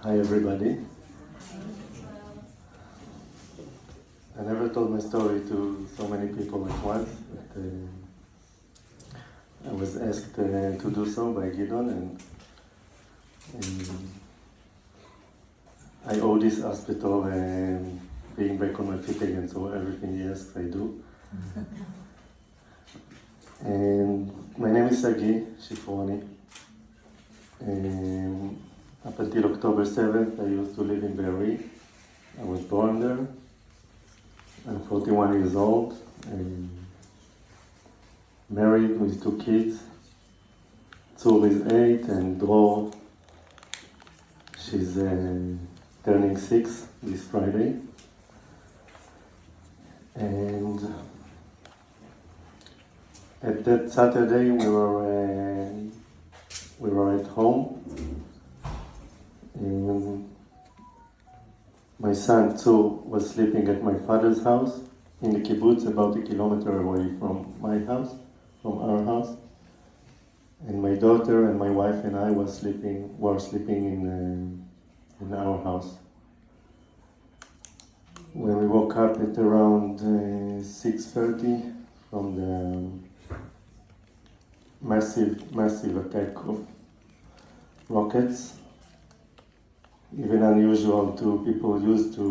Hi everybody. I never told my story to so many people at once, but I was asked to do so by Gideon, and I owe this aspect of being back on my feet again, so everything he asks I do. And my name is Sagi Shifroni. Up until October 7th, I used to live in Be'eri. I was born there. I'm 41 years old, married with 2 kids. Tzur is 8 and Dror, she's turning 6 this Friday. And at that Saturday we were at home. My son Tzur was sleeping at my father's house in the kibbutz, about a kilometer away from my house, from our house. And my daughter and my wife and I were sleeping in our house. When we woke up at around 6:30 from the massive attack of rockets, even unusual to people used to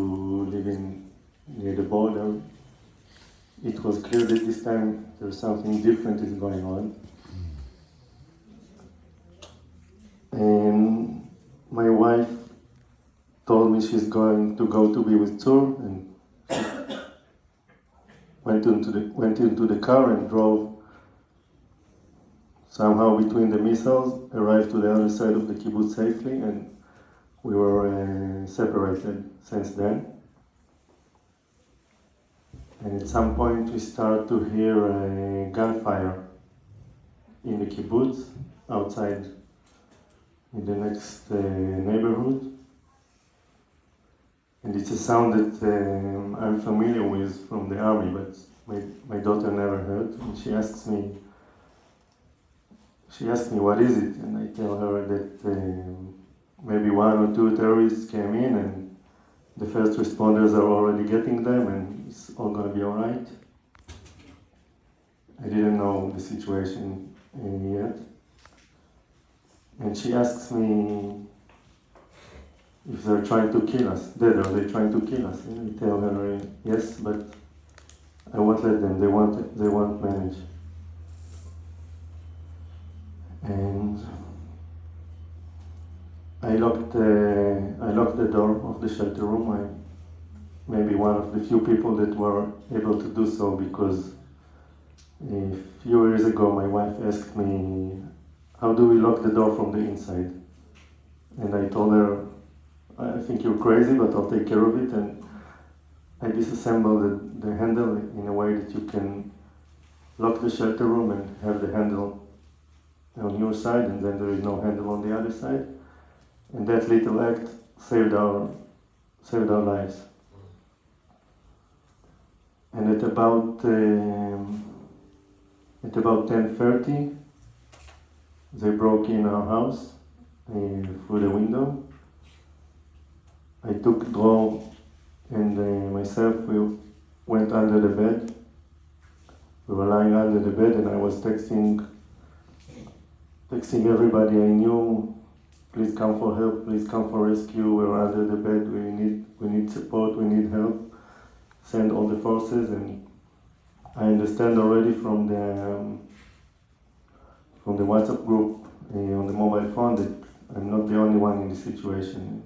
living near the border. It was clear that this time there's something different is going on. And my wife told me she's going to go to be with Tzur, and went into the car and drove somehow between the missiles, arrived to the other side of the kibbutz safely, and we were separated since then. And at some point we start to hear a gunfire in the kibbutz, outside in the next neighborhood. And it's a sound that I'm familiar with from the army, but my daughter never heard. And she asks me, what is it? And I tell her that maybe 1 or 2 terrorists came in and the first responders are already getting them and it's all going to be all right. I didn't know the situation yet. And she asks me if they're trying to kill us. Are they trying to kill us? And I tell her yes, but I won't let them. They won't manage. And I locked the door of the shelter room. I'm maybe one of the few people that were able to do so, because a few years ago my wife asked me, how do we lock the door from the inside? And I told her, I think you're crazy, but I'll take care of it. And I disassembled the handle in a way that you can lock the shelter room and have the handle on your side, and then there is no handle on the other side. And that little act saved our lives. And at about 10:30, they broke in our house through the window. I took Dror and myself. We went under the bed. We were lying under the bed, and I was texting everybody I knew. Please come for help, please come for rescue, we're under the bed, we need support, we need help. Send all the forces. And I understand already from the WhatsApp group on the mobile phone that I'm not the only one in this situation.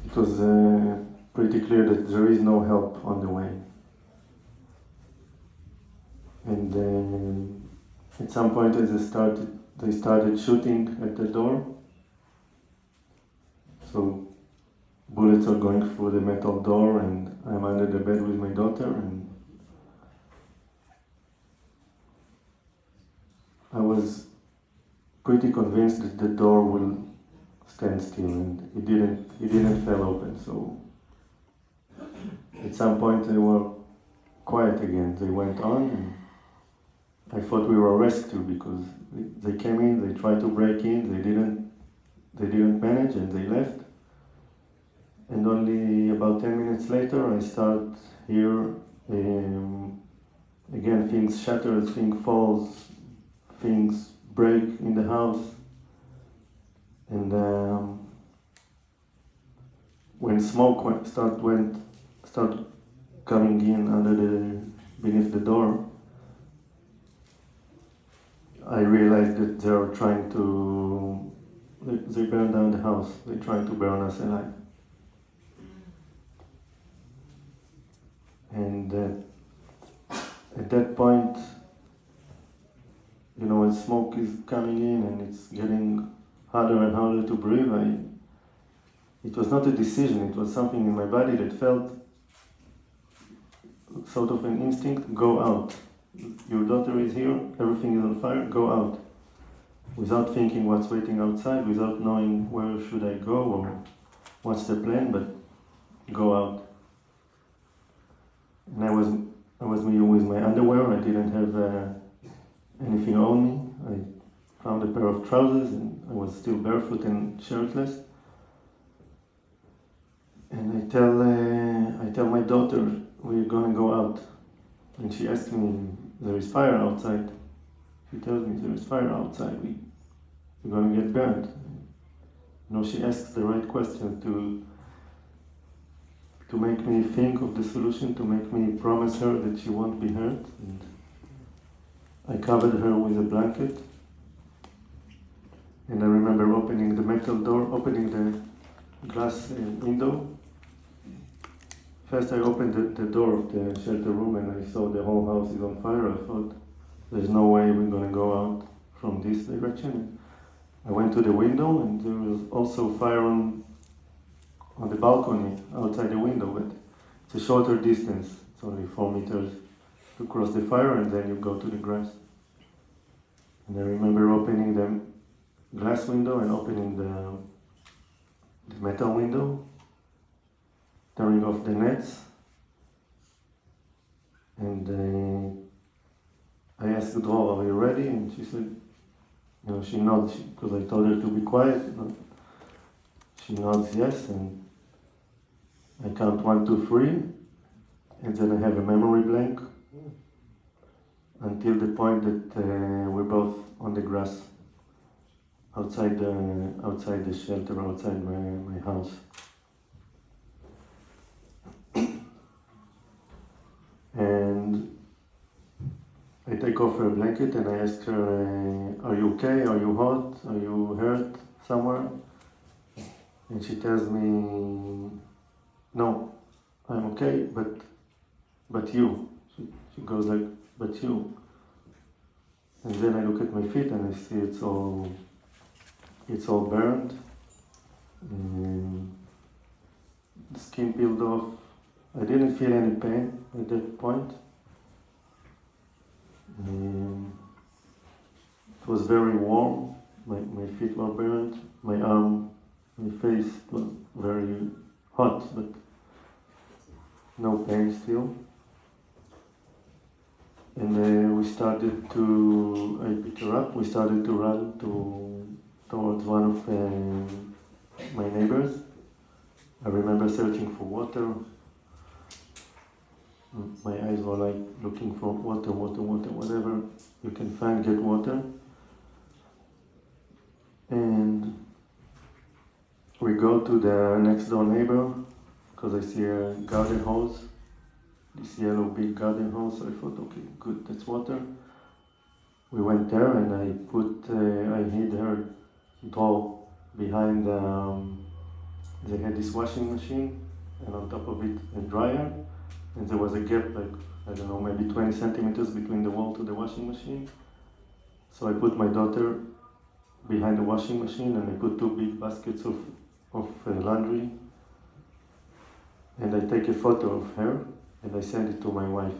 It was pretty clear that there is no help on the way. And at some point as they started shooting at the door. So bullets are going through the metal door, and I'm under the bed with my daughter, and I was pretty convinced that the door will stand still, and it didn't fall open. So at some point they were quiet again. They went on, and I thought we were rescued because they came in, they tried to break in, they didn't manage and they left. And only about 10 minutes later I start hear again things shatter, things falls, things break in the house. And when smoke start coming in beneath the door, I realized that they are trying to, they burn down the house. They're trying to burn us alive. And at that point, when smoke is coming in and it's getting harder and harder to breathe, it was not a decision, it was something in my body that felt sort of an instinct, go out. Your daughter is here, everything is on fire, go out. Without thinking what's waiting outside, without knowing where should I go or what's the plan, but go out. And I was with my underwear, I didn't have anything on me. I found a pair of trousers and I was still barefoot and shirtless. And I tell my daughter, we're gonna go out. And she asked me, there is fire outside. She tells me, there is fire outside, we're gonna get burned. She asks the right questions to make me think of the solution, to make me promise her that she won't be hurt. And I covered her with a blanket. And I remember opening the metal door, opening the glass window. First I opened the door of the shelter room and I saw the whole house is on fire. I thought, there's no way we're going to go out from this direction. I went to the window and there was also fire on the balcony outside the window, but it's a shorter distance. It's only 4 meters to cross the fire and then you go to the grass. And I remember opening the glass window and opening the metal window, turning off the nets, and I asked Dror, are you ready? And she said, she nods, because I told her to be quiet. She nods yes, and I count 1, 2, 3, and then I have a memory blank until the point that we're both on the grass outside the shelter, outside my house. And I take off her blanket and I ask her, are you okay? Are you hot? Are you hurt somewhere? And she tells me, no, I'm okay, but you. She goes like, but you. And then I look at my feet and I see it's all burned. The skin peeled off. I didn't feel any pain at that point. It was very warm. My feet were burned. My arm, my face was very hot, but no pain still. And I picked her up. We started to run towards one of my neighbors. I remember searching for water. My eyes were like looking for water, whatever you can find, get water. And we go to the next door neighbor, because I see a garden hose, this yellow big garden hose, so I thought, okay, good, that's water. We went there and I hid her drawer behind, they had this washing machine, and on top of it a dryer. And there was a gap, like, I don't know, maybe 20 centimeters between the wall to the washing machine. So I put my daughter behind the washing machine and I put 2 big baskets of laundry. And I take a photo of her and I send it to my wife.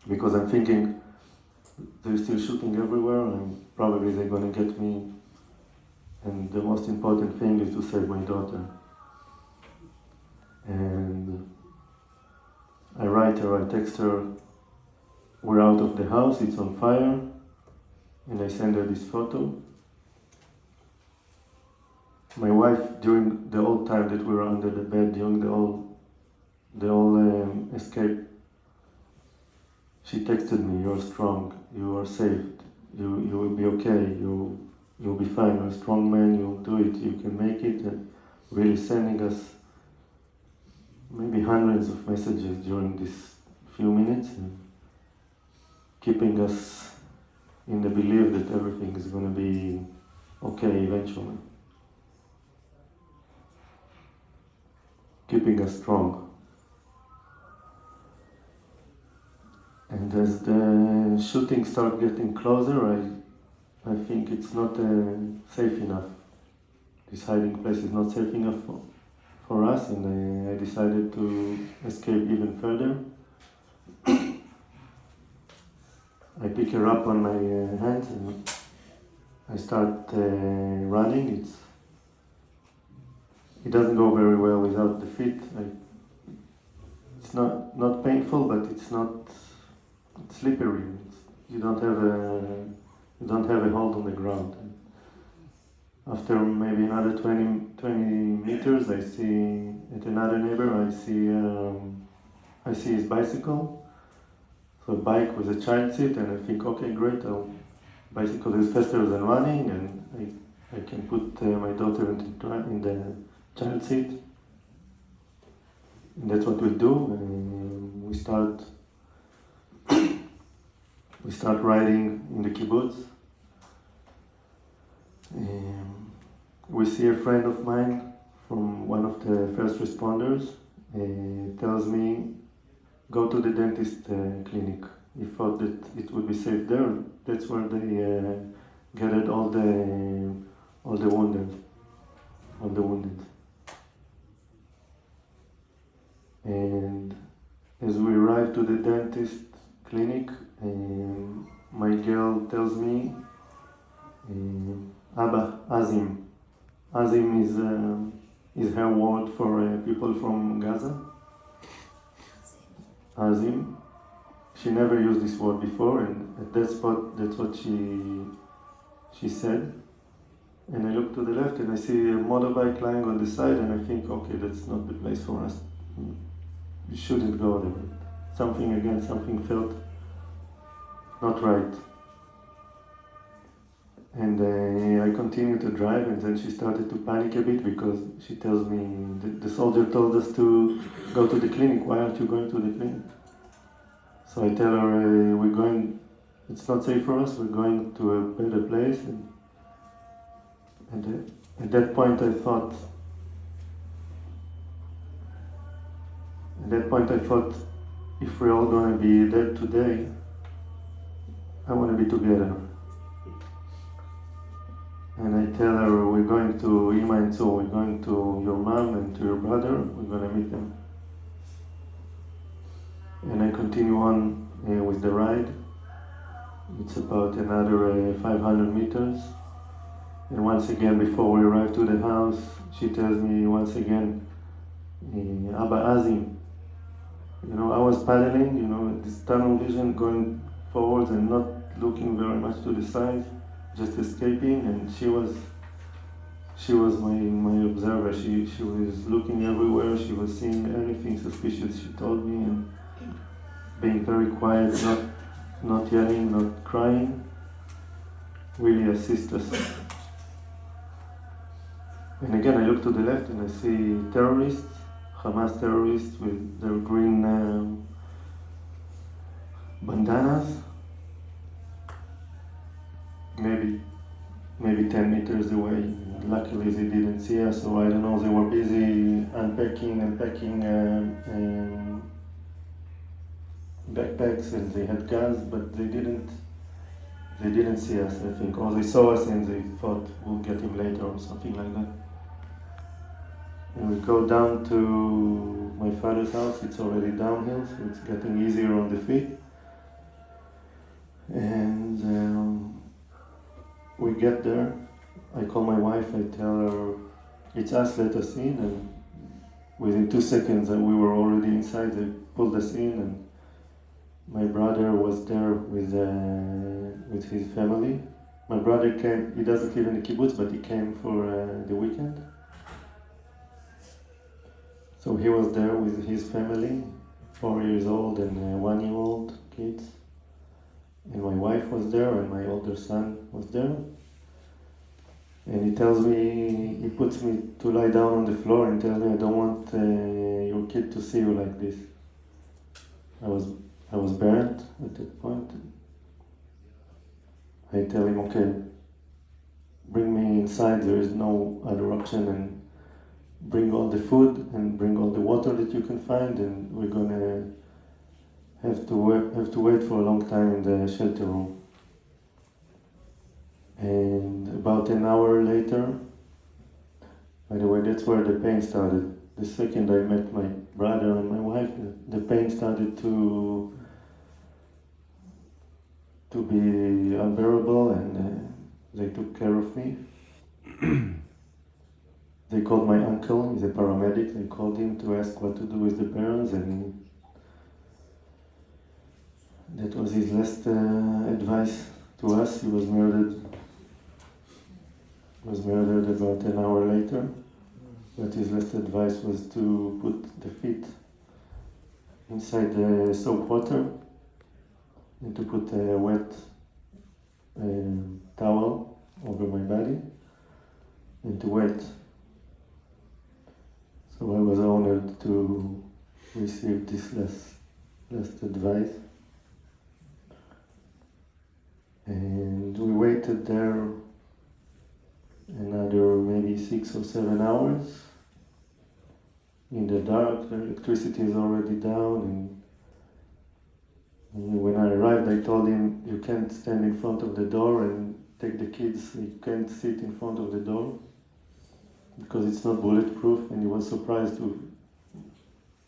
Because I'm thinking, they're still shooting everywhere and probably they're gonna get me. And the most important thing is to save my daughter. And I write her, I text her, we're out of the house, it's on fire, and I send her this photo. My wife, during the whole time that we were under the bed, during the whole escape, she texted me, "You're strong, you are saved, you will be okay, you'll be fine, you're a strong man, you'll do it, you can make it," and really sending us maybe hundreds of messages during these few minutes, and keeping us in the belief that everything is going to be okay eventually. Keeping us strong. And as the shooting started getting closer, I think it's not safe enough. This hiding place is not safe enough for us, and I decided to escape even further. I pick her up on my hands and I start running. It doesn't go very well without the feet. It's not painful, but it's slippery. You don't have a hold on the ground. After maybe another 20 meters, I see at another neighbor. I see his bicycle. So a bike with a child seat, and I think, okay, great. Bicycle is faster than running, and I can put my daughter in the child seat. And that's what we do. We start riding in the kibbutz. We see a friend of mine from one of the first responders tells me, "Go to the dentist clinic." He thought that it would be safe there. That's where they gathered all the wounded. And as we arrive to the dentist clinic, my girl tells me, "Abba, Azim." Azim is her word for people from Gaza. Azim. She never used this word before, and at that spot, that's what she said. And I look to the left and I see a motorbike lying on the side, and I think, okay, that's not the place for us. We shouldn't go there. Something felt not right. And I continued to drive, and then she started to panic a bit because she tells me, the soldier told us to go to the clinic. Why aren't you going to the clinic? So I tell her, it's not safe for us, we're going to a better place. And at that point I thought, if we're all going to be dead today, I want to be together. And I tell her, we're going to Ima and So, we're going to your mom and to your brother, we're going to meet them. And I continue on with the ride. It's about another 500 meters. And once again, before we arrive to the house, she tells me once again, "Abba Azim." I was paddling, this tunnel vision, going forwards and not looking very much to the side, just escaping. And she was my observer. She was looking everywhere. She was seeing anything suspicious. She told me, and being very quiet, not yelling, not crying, really assist us. And again, I look to the left and I see terrorists, Hamas terrorists with their green bandanas, maybe 10 meters away. Luckily they didn't see us, so I don't know, they were busy unpacking and packing backpacks, and they had guns, but they didn't see us, I think, or they saw us and they thought we'll get him later or something like that. And we go down to my father's house. It's already downhill, so it's getting easier on the feet. And we get there. I call my wife, I tell her, "It's us, let us in." And within 2 seconds we were already inside. They pulled us in, My brother was there with his family. My brother came, he doesn't live in the kibbutz, but he came for the weekend. So he was there with his family, 4 years old and 1 year old kids. And my wife was there and my older son was there. And he tells me, he puts me to lie down on the floor and tells me, I don't want your kid to see you like this. I was burnt at that point. I tell him, okay, bring me inside, there is no other option, and bring all the food and bring all the water that you can find, and we're gonna have to wait for a long time in the shelter room. And about an hour later, by the way, that's where the pain started. The second I met my brother and my wife, the pain started to be unbearable, and they took care of me. They called my uncle, he's a paramedic, they called him to ask what to do with the burns, and that was his last advice to us. He was murdered about an hour later, but his last advice was to put the feet inside the soap water and to put a wet towel over my body and to wait. So I was honored to receive this last advice. And we waited there another maybe 6 or 7 hours in the dark. The electricity is already down, and when I arrived I told him, you can't stand in front of the door and take the kids, you can't sit in front of the door because it's not bulletproof. And he was surprised to,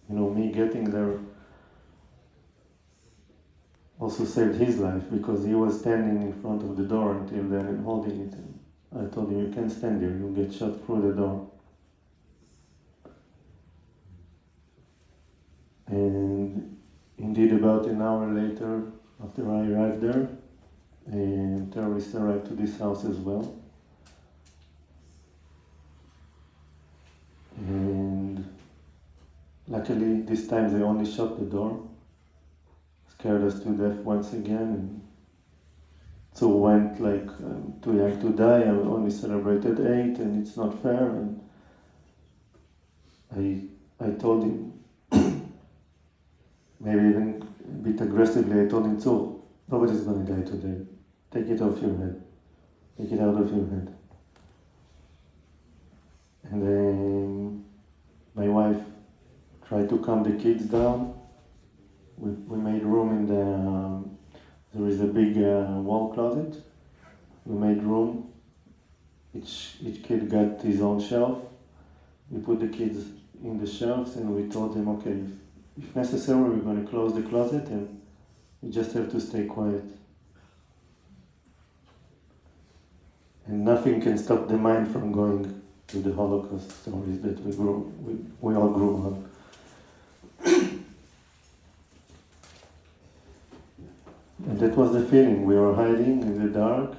me getting there also saved his life, because he was standing in front of the door until then and holding it. And I told him, you can't stand here, you'll get shot through the door. And indeed, about an hour later, after I arrived there, terrorists arrived to this house as well. And luckily, this time they only shut the door, scared us to death once again, and so went like, too young to die, I only celebrated 8 and it's not fair. And I told him, maybe even a bit aggressively, I told him, so nobody's going to die today. Take it off your head. Take it out of your head. And then my wife tried to calm the kids down. We made room in there is a big wall closet. We made room. Each kid got his own shelf. We put the kids in the shelves and we told them, okay, if necessary, we're going to close the closet and you just have to stay quiet. And nothing can stop the mind from going to the Holocaust stories that we all grew on. And that was the feeling. We were hiding in the dark.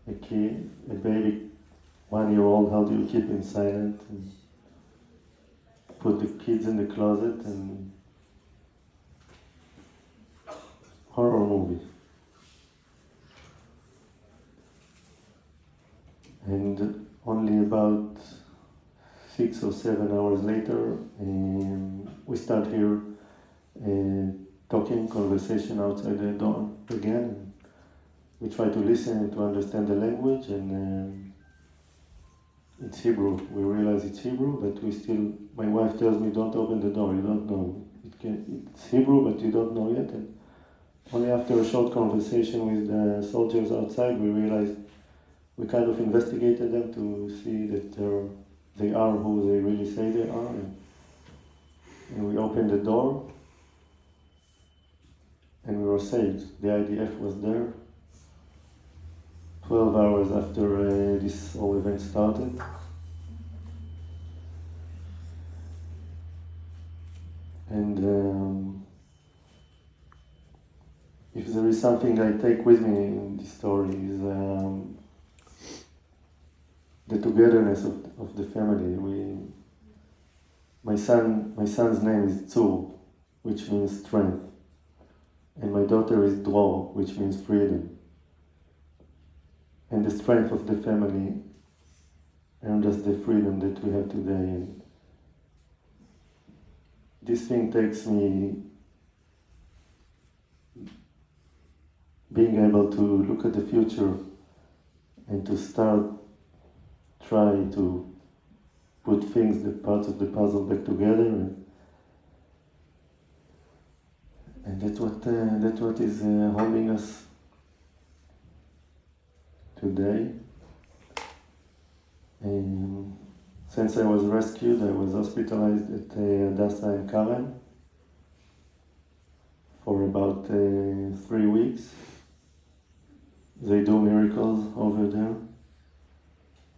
A baby, 1-year-old, how do you keep him silent? And put the kids in the closet, and horror movie. And only about 6 or 7 hours later, we start here talking, conversation outside the door again. We try to listen and to understand the language, and it's Hebrew. We realize it's Hebrew, but we still, my wife tells me, don't open the door, you don't know. It's Hebrew, but you don't know yet. And only after a short conversation with the soldiers outside, we realized, we kind of investigated them to see that they are who they really say they are. And we opened the door, and we were saved. The IDF was there 12 hours after this whole event started. And there is something I take with me in this story is the togetherness of the family. My son's name is Tzur, which means strength, and my daughter is Dror, which means freedom. And the strength of the family earned us the freedom that we have today. And this thing takes me being able to look at the future and to start try to put things, the parts of the puzzle back together, and that's what is holding us today. And since I was rescued, I was hospitalized at Hadassah in Karen for about 3 weeks. They do miracles over there.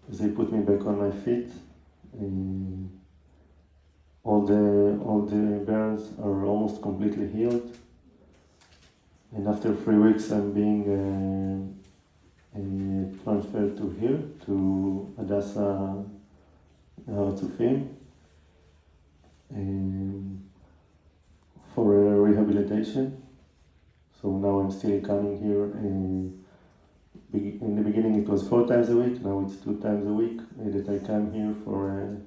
They put me back on my feet. All the burns are almost completely healed. And after 3 weeks, I'm being transferred to here, to Hadassah Tzufim, for rehabilitation. So now I'm still coming here. In the beginning it was 4 times a week, now it's 2 times a week that I come here for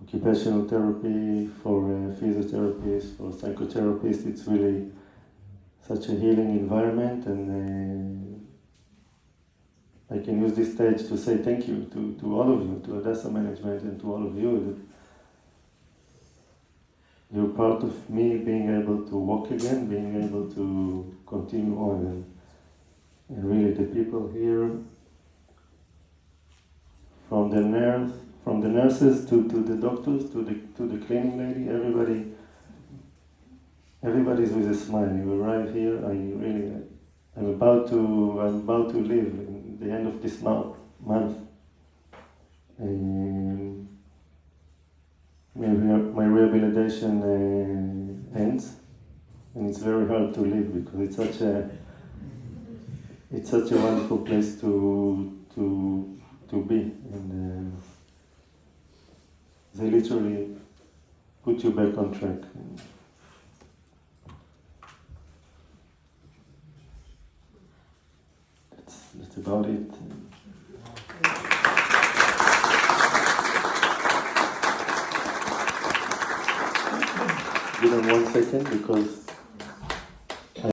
occupational therapy, for physiotherapists, for psychotherapists. It's really such a healing environment, and I can use this stage to say thank you to all of you, to Hadassah management and to all of you, that you're part of me being able to walk again, being able to continue on. And really the people here, from the nurses to the doctors, to the cleaning lady, everybody's with a smile. You arrive here, I'm about to leave in the end of this month. And my rehabilitation ends, and it's very hard to leave because it's such a wonderful place to be, and they literally put you back on track. That's about it. Give them 1 second because